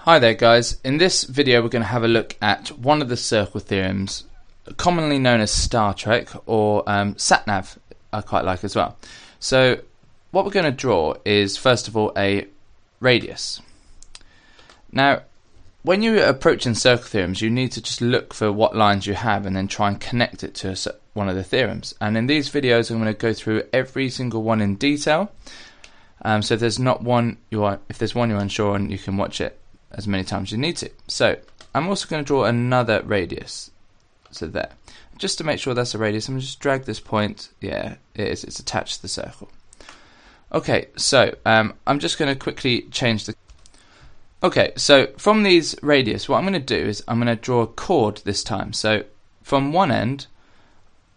Hi there guys, in this video we're going to have a look at one of the circle theorems commonly known as Star Trek or sat-nav, I quite like as well. So what we're going to draw is first of all a radius. Now when you're approaching circle theorems you need to just look for what lines you have and then try and connect it to one of the theorems, and in these videos I'm going to go through every single one in detail. So if there's one you're unsure on, you can watch it as many times as you need to. So I'm also going to draw another radius. So there, just to make sure that's a radius, I'm going to just drag this point. Yeah, it is. It's attached to the circle. Okay, so I'm just going to quickly change the. Okay, so from these radius, what I'm going to do is I'm going to draw a chord this time. So from one end,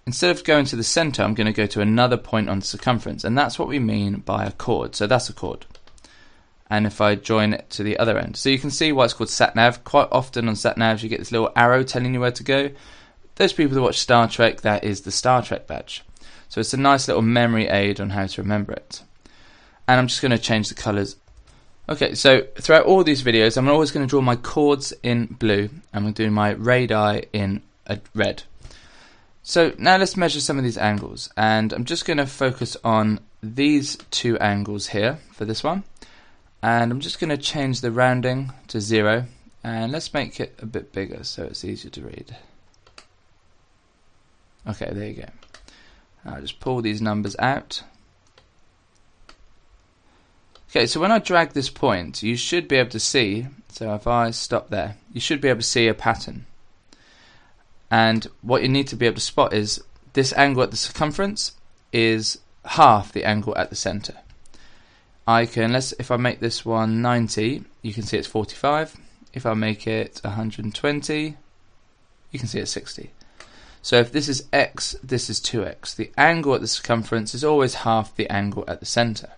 instead of going to the center, I'm going to go to another point on the circumference, and that's what we mean by a chord. So that's a chord. And if I join it to the other end, so you can see why it's called sat-nav. Quite often on sat-navs you get this little arrow telling you where to go. Those people that watch Star Trek, that is the Star Trek badge. So it's a nice little memory aid on how to remember it. And I'm just going to change the colors. Okay, so throughout all these videos I'm always going to draw my chords in blue and I'm going to do my radii in red. So now let's measure some of these angles, and I'm just going to focus on these two angles here for this one. And I'm just going to change the rounding to 0, and let's make it a bit bigger so it's easier to read. Okay, there you go. I'll just pull these numbers out. Okay, so when I drag this point, you should be able to see, so if I stop there, you should be able to see a pattern. And what you need to be able to spot is this angle at the circumference is half the angle at the center. If I make this one 90, you can see it's 45. If I make it 120, you can see it's 60. So if this is x, this is 2x. The angle at the circumference is always half the angle at the center.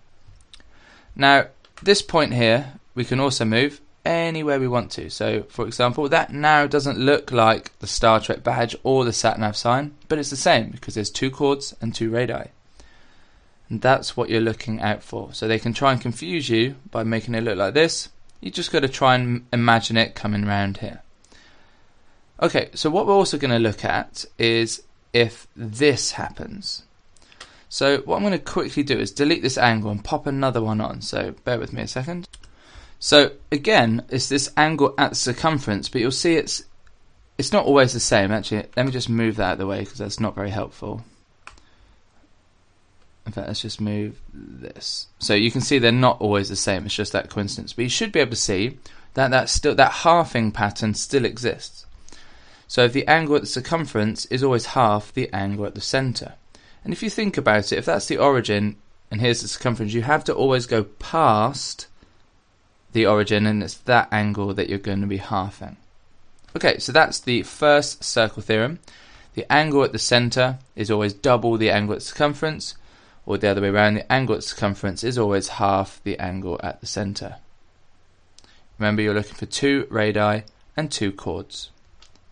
Now, this point here, we can also move anywhere we want to. So, for example, that now doesn't look like the Star Trek badge or the sat-nav sign, but it's the same because there's two chords and two radii. And that's what you're looking out for. So they can try and confuse you by making it look like this. You just got to try and imagine it coming round here. Okay, so what we're also going to look at is if this happens. So what I'm going to quickly do is delete this angle and pop another one on. So bear with me a second. So again, it's this angle at the circumference, but you'll see it's not always the same. Actually, let me just move that out of the way because that's not very helpful. In fact, let's just move this. So you can see they're not always the same. It's just that coincidence. But you should be able to see that that halving pattern still exists. So if the angle at the circumference is always half the angle at the center. And if you think about it, if that's the origin and here's the circumference, you have to always go past the origin, and it's that angle that you're going to be halving. Okay, so that's the first circle theorem. The angle at the center is always double the angle at the circumference. Or the other way around, the angle at circumference is always half the angle at the center. Remember, you're looking for two radii and two chords.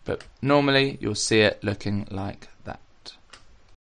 But normally, you'll see it looking like that.